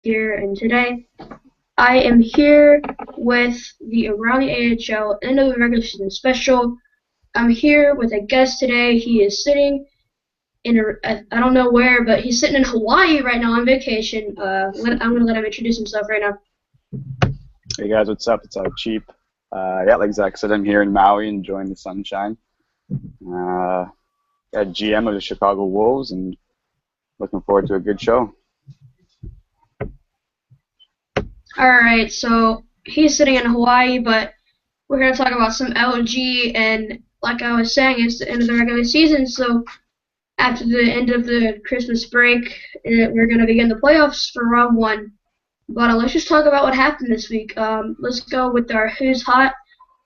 Here, and today I am here with the Around the AHL End of the Regular Season Special. I'm here with a guest today. He is sitting in I don't know where, but he's sitting in Hawaii right now on vacation. I'm going to let him introduce himself right now. Hey guys, what's up? It's iCheap. Yeah, like Zach said, I'm here in Maui enjoying the sunshine. GM of the Chicago Wolves and looking forward to a good show. Alright, so he's sitting in Hawaii, but we're going to talk about some LG, and like I was saying, it's the end of the regular season, so after the end of the Christmas break, we're going to begin the playoffs for round one. But let's just talk about what happened this week. Let's go with our who's hot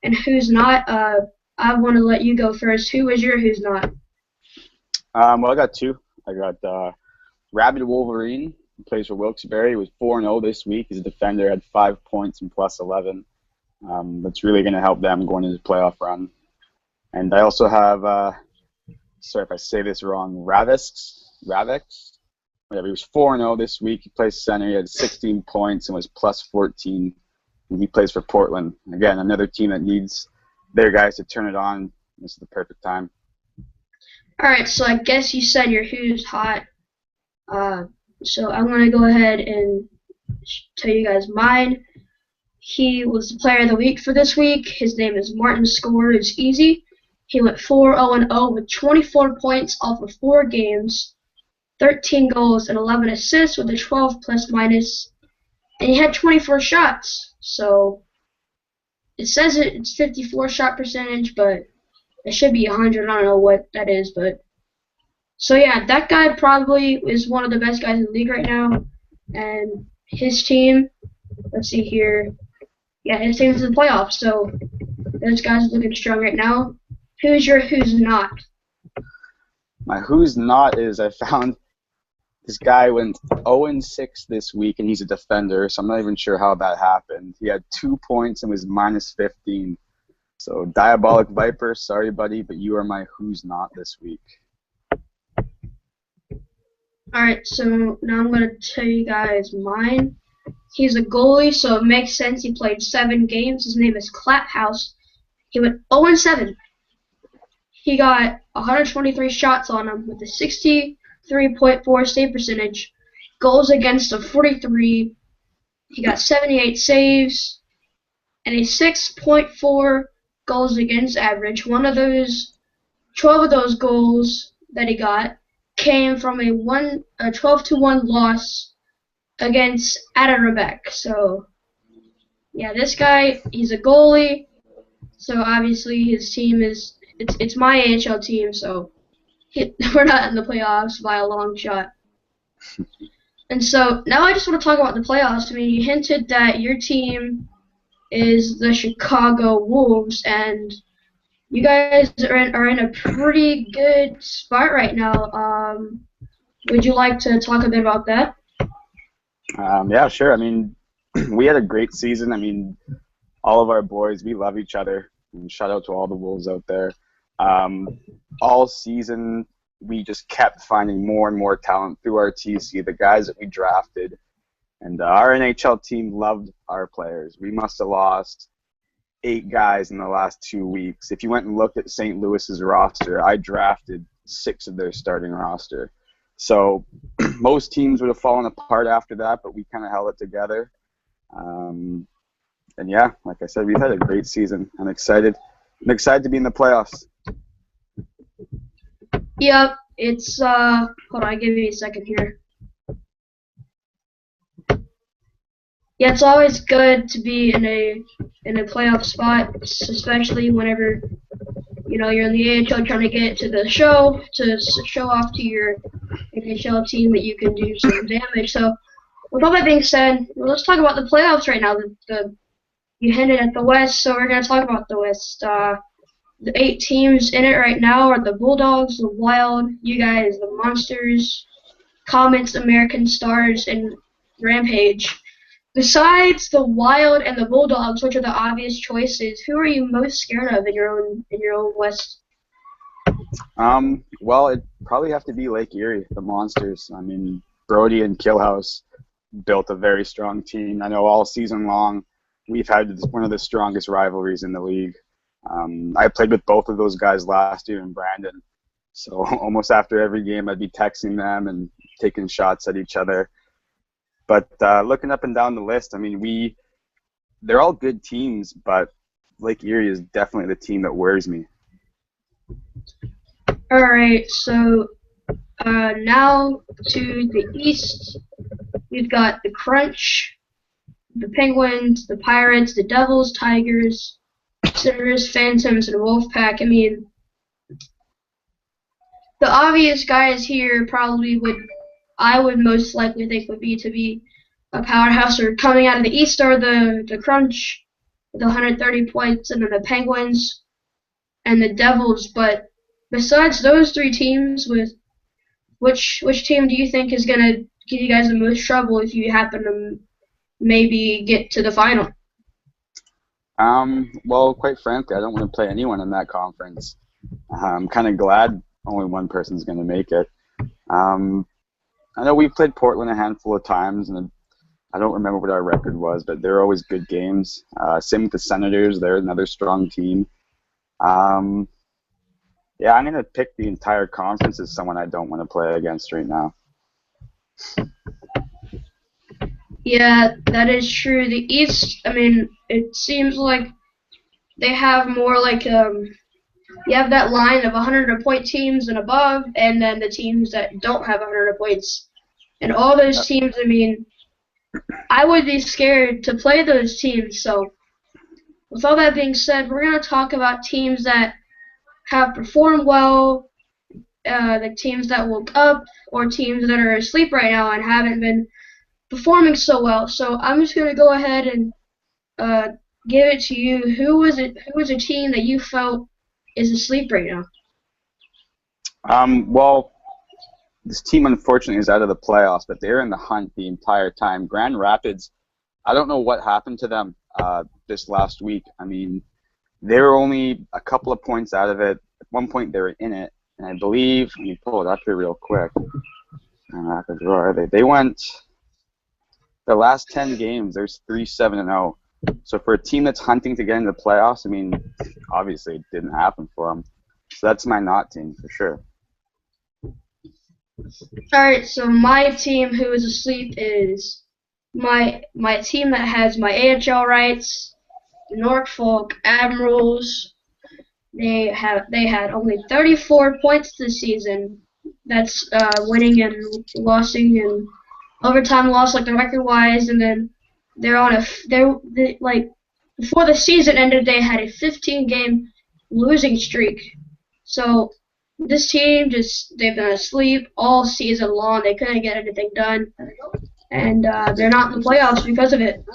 and who's not. I want to let you go first. Who was your who's not? Well, I got two. I got Rabid Wolverine, who plays for Wilkes-Barre. He was 4-0 this week. He's a defender, had 5 points and plus 11. That's really going to help them going into the playoff run. And I also have, sorry if I say this wrong, Ravix. Whatever. He was 4-0 this week. He plays center. He had 16 points and was plus 14. And he plays for Portland. Again, another team that needs their guys to turn it on. This is the perfect time. All right, so I guess you said your who's hot. So I'm going to go ahead and tell you guys mine. He was the player of the week for this week. His name is Martin Scores Easy. He went 4-0-0 with 24 points off of 4 games, 13 goals and 11 assists with a 12 plus minus, and he had 24 shots. So it says it's 54 shot percentage, but it should be 100. I don't know what that is, but so yeah, that guy probably is one of the best guys in the league right now, and his team. Let's see here. Yeah, his team's in the playoffs, so those guys are looking strong right now. Who's your who's not? My who's not is I found this guy went 0-6 this week, and he's a defender, so I'm not even sure how that happened. He had 2 points and was minus 15. So, Diabolic Viper, sorry, buddy, but you are my who's not this week. Alright, so now I'm going to tell you guys mine. He's a goalie, so it makes sense. He played 7 games. His name is Claphouse. He went 0-7. He got 123 shots on him with a 63.4 save percentage, goals against of 43. He got 78 saves and a 6.4 goals against average. 12 of those goals that he got came from a 12-1 loss against Adirondack. So yeah, this guy, he's a goalie. So obviously his team is it's my AHL team, so we're not in the playoffs by a long shot. And so now I just want to talk about the playoffs. I mean, you hinted that your team is the Chicago Wolves, and you guys are in a pretty good spot right now. Would you like to talk a bit about that? Yeah, sure. I mean, we had a great season. I mean, all of our boys, we love each other. And shout out to all the Wolves out there. All season, we just kept finding more and more talent through our TC, the guys that we drafted. And our NHL team loved our players. We must have lost 8 guys in the last 2 weeks. If you went and looked at St. Louis's roster, I drafted 6 of their starting roster. So most teams would have fallen apart after that, but we kind of held it together. And yeah, like I said, we've had a great season. I'm excited to be in the playoffs. Yep, it's hold on, give me a second here. Yeah, it's always good to be in a playoff spot, especially whenever you're in the AHL trying to get to the show to show off to your NHL team that you can do some damage. So, with all that being said, let's talk about the playoffs right now. You hinted at the West, so we're going to talk about the West. The 8 teams in it right now are the Bulldogs, the Wild, you guys, the Monsters, Comets, American Stars, and Rampage. Besides the Wild and the Bulldogs, which are the obvious choices, who are you most scared of in your own West? Well, it'd probably have to be Lake Erie, the Monsters. I mean, Brody and Killhouse, built a very strong team. I know all season long we've had one of the strongest rivalries in the league. I played with both of those guys last year in Brandon, so almost after every game I'd be texting them and taking shots at each other. But looking up and down the list, I mean, they're all good teams, but Lake Erie is definitely the team that worries me. All right, so now to the east, we've got the Crunch, the Penguins, the Pirates, the Devils, Tigers, Senators, Phantoms, and Wolfpack. I mean, the obvious guys here probably I would most likely think would be a powerhouse, or coming out of the East are the Crunch with 130 points, and then the Penguins and the Devils. But besides those three teams, which team do you think is going to give you guys the most trouble if you happen to maybe get to the final? Well, quite frankly, I don't want to play anyone in that conference. I'm kind of glad only one person's going to make it. I know we've played Portland a handful of times, and I don't remember what our record was, but they're always good games. Same with the Senators. They're another strong team. Yeah, I'm going to pick the entire conference as someone I don't want to play against right now. Yeah, that is true. The East, I mean, it seems like they have more like you have that line of 100-point teams and above, and then the teams that don't have 100 points. And all those teams, I mean, I would be scared to play those teams. So, with all that being said, we're going to talk about teams that have performed well, the teams that woke up, or teams that are asleep right now and haven't been performing so well. So I'm just going to go ahead and give it to you. Who was a team that you felt is asleep right now? Well, this team unfortunately is out of the playoffs, but they're in the hunt the entire time. Grand Rapids, I don't know what happened to them this last week. I mean, they were only a couple of points out of it. At one point they were in it, and I believe, let me pull it up here real quick. Grand Rapids, where are they? They went, the last 10 games, there's 3-7-0. So for a team that's hunting to get into the playoffs, I mean, obviously it didn't happen for them. So that's my not team for sure. Alright, so my team who is asleep is my team that has my AHL rights, the Norfolk Admirals. They had only 34 points this season. That's winning and losing and overtime loss, like the record-wise, and then they're like before the season ended, they had a 15-game losing streak. So this team they've been asleep all season long. They couldn't get anything done, and they're not in the playoffs because of it.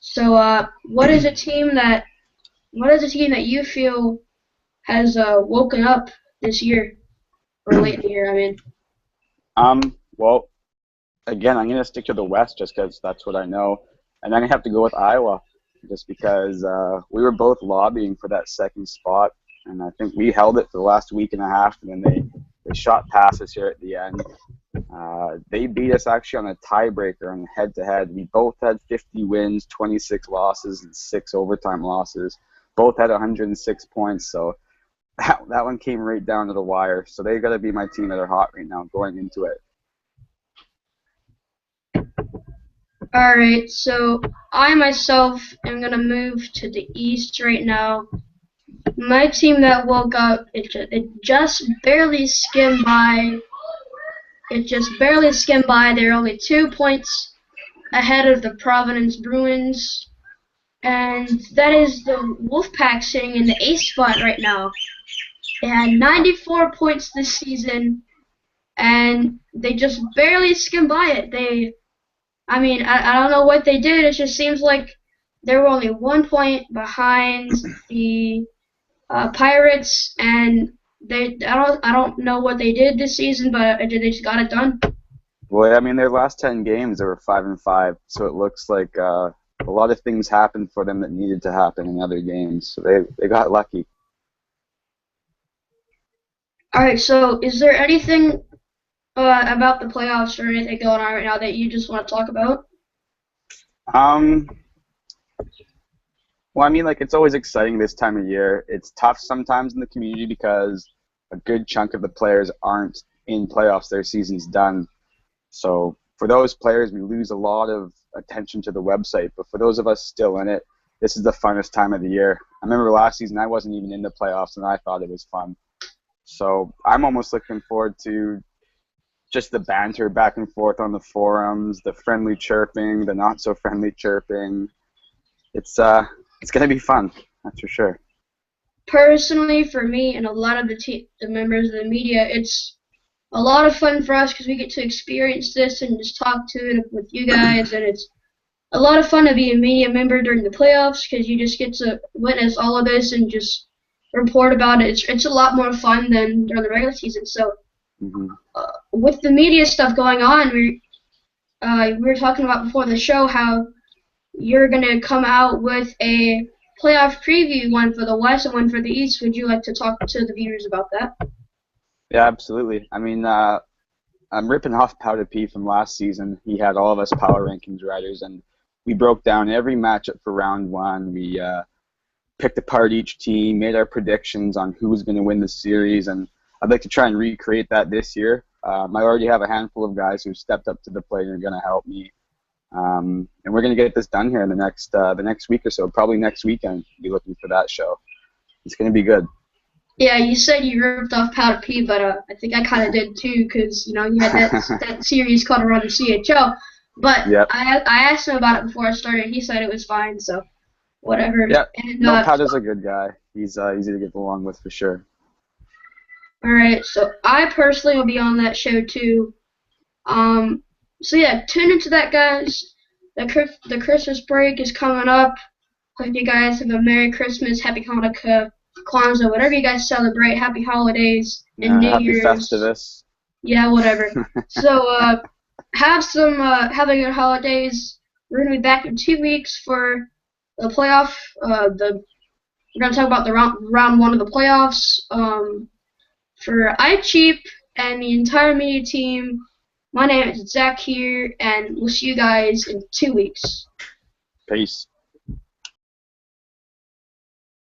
So what is a team that you feel has woken up this year or late in the year? I mean. Well, again, I'm going to stick to the West just because that's what I know. And I'm going to have to go with Iowa just because we were both lobbying for that second spot. And I think we held it for the last week and a half, and then they shot past us here at the end. They beat us actually on a tiebreaker on head-to-head. We both had 50 wins, 26 losses, and 6 overtime losses. Both had 106 points, so that one came right down to the wire. So they got to be my team that are hot right now going into it. Alright, so I myself am going to move to the East right now. My team that woke up, it just barely skimmed by. They're only 2 points ahead of the Providence Bruins. And that is the Wolfpack sitting in the 8th spot right now. They had 94 points this season, and they just barely skimmed by it. I don't know what they did. It just seems like they were only 1 point behind the Pirates, and I don't know what they did this season, but they just got it done. Well, I mean, their last 10 games, they were 5-5, so it looks like a lot of things happened for them that needed to happen in other games. So they got lucky. All right. So, is there anything About the playoffs or anything going on right now that you just want to talk about? Um, well, I mean, like it's always exciting this time of year. It's tough sometimes in the community because a good chunk of the players aren't in playoffs. Their season's done. So for those players, we lose a lot of attention to the website. But for those of us still in it, this is the funnest time of the year. I remember last season I wasn't even in the playoffs, and I thought it was fun. So I'm almost looking forward to just the banter back and forth on the forums, the friendly chirping, the not so friendly chirping. It's gonna be fun, that's for sure. Personally, for me and a lot of the members of the media, it's a lot of fun for us because we get to experience this and just talk to it with you guys, and it's a lot of fun to be a media member during the playoffs because you just get to witness all of this and just report about it. It's a lot more fun than during the regular season. So Hmm. with the media stuff going on, we were talking about before the show how you're gonna come out with a playoff preview, one for the West and one for the East. Would you like to talk to the viewers about that? Yeah, absolutely. I mean, I'm ripping off Powdah P from last season. He had all of us power rankings writers, and we broke down every matchup for round one. We picked apart each team, made our predictions on who was going to win the series, and I'd like to try and recreate that this year. I already have a handful of guys who stepped up to the plate and are going to help me, and we're going to get this done here in the next week or so. Probably next weekend. Be looking for that show. It's going to be good. Yeah, you said you ripped off Powder P, but I think I kind of did too, because you had that series called Around the CHL. But Yep. I asked him about it before I started. He said it was fine, so whatever. Yeah. And No, Powdah's a good guy. He's easy to get along with for sure. all right, so I personally will be on that show too. Um, so yeah, tune into that, guys. The Christmas break is coming up. Hope you guys have a Merry Christmas, Happy Hanukkah, Kwanzaa, whatever you guys celebrate. Happy holidays and Yeah. New Happy Year's. Festivus. Yeah, whatever. So have a good holidays. We're gonna be back in 2 weeks for the playoff. We're gonna talk about the round one of the playoffs. For iCheap and the entire media team, my name is Zach here, and we'll see you guys in 2 weeks. Peace.